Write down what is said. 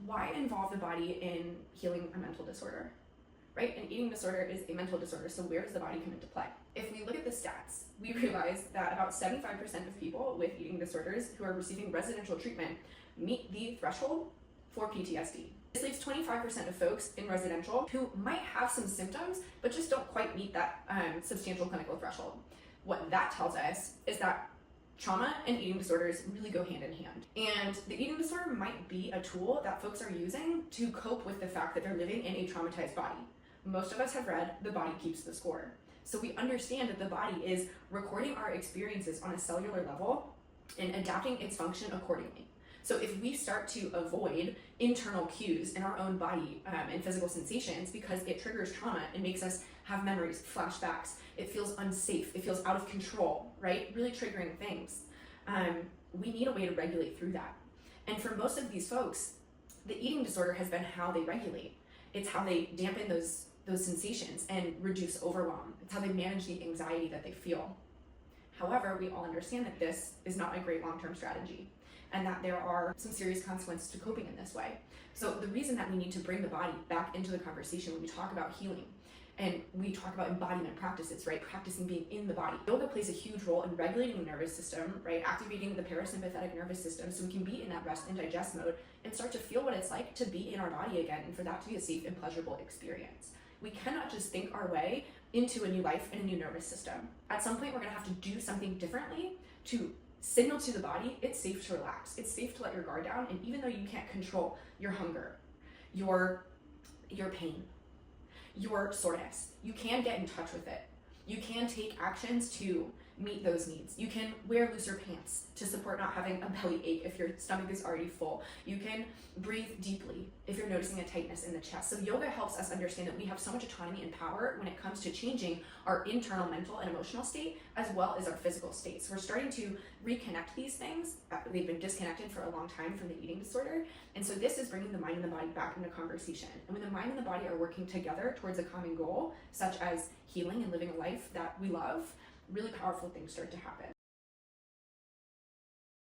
why involve the body in healing a mental disorder, right? An eating disorder is a mental disorder, so where does the body come into play? If we look at the stats, we realize that about 75% of people with eating disorders who are receiving residential treatment meet the threshold for PTSD. This leaves 25% of folks in residential who might have some symptoms, but just don't quite meet that substantial clinical threshold. What that tells us is that trauma and eating disorders really go hand in hand. And the eating disorder might be a tool that folks are using to cope with the fact that they're living in a traumatized body. Most of us have read The Body Keeps the Score. So we understand that the body is recording our experiences on a cellular level and adapting its function accordingly. So if we start to avoid internal cues in our own body and physical sensations because it triggers trauma and makes us have memories, flashbacks, it feels unsafe, it feels out of control, right? Really triggering things. We need a way to regulate through that. And for most of these folks, the eating disorder has been how they regulate. It's how they dampen those sensations and reduce overwhelm. It's how they manage the anxiety that they feel. However, we all understand that this is not a great long-term strategy and that there are some serious consequences to coping in this way. So the reason that we need to bring the body back into the conversation when we talk about healing and we talk about embodiment practices, right? Practicing being in the body. Yoga plays a huge role in regulating the nervous system, right? Activating the parasympathetic nervous system so we can be in that rest and digest mode and start to feel what it's like to be in our body again and for that to be a safe and pleasurable experience. We cannot just think our way into a new life and a new nervous system. At some point, we're gonna have to do something differently to signal to the body it's safe to relax. It's safe to let your guard down, and even though you can't control your hunger, your pain, your soreness, you can get in touch with it. You can take actions to meet those needs. You can wear looser pants to support not having a belly ache if your stomach is already full. You can breathe deeply if you're noticing a tightness in the chest. So yoga helps us understand that we have so much autonomy and power when it comes to changing our internal mental and emotional state as well as our physical state. So we're starting to reconnect these things. They've been disconnected for a long time from the eating disorder. And so this is bringing the mind and the body back into conversation. And when the mind and the body are working together towards a common goal, such as healing and living a life that we love, really powerful things start to happen.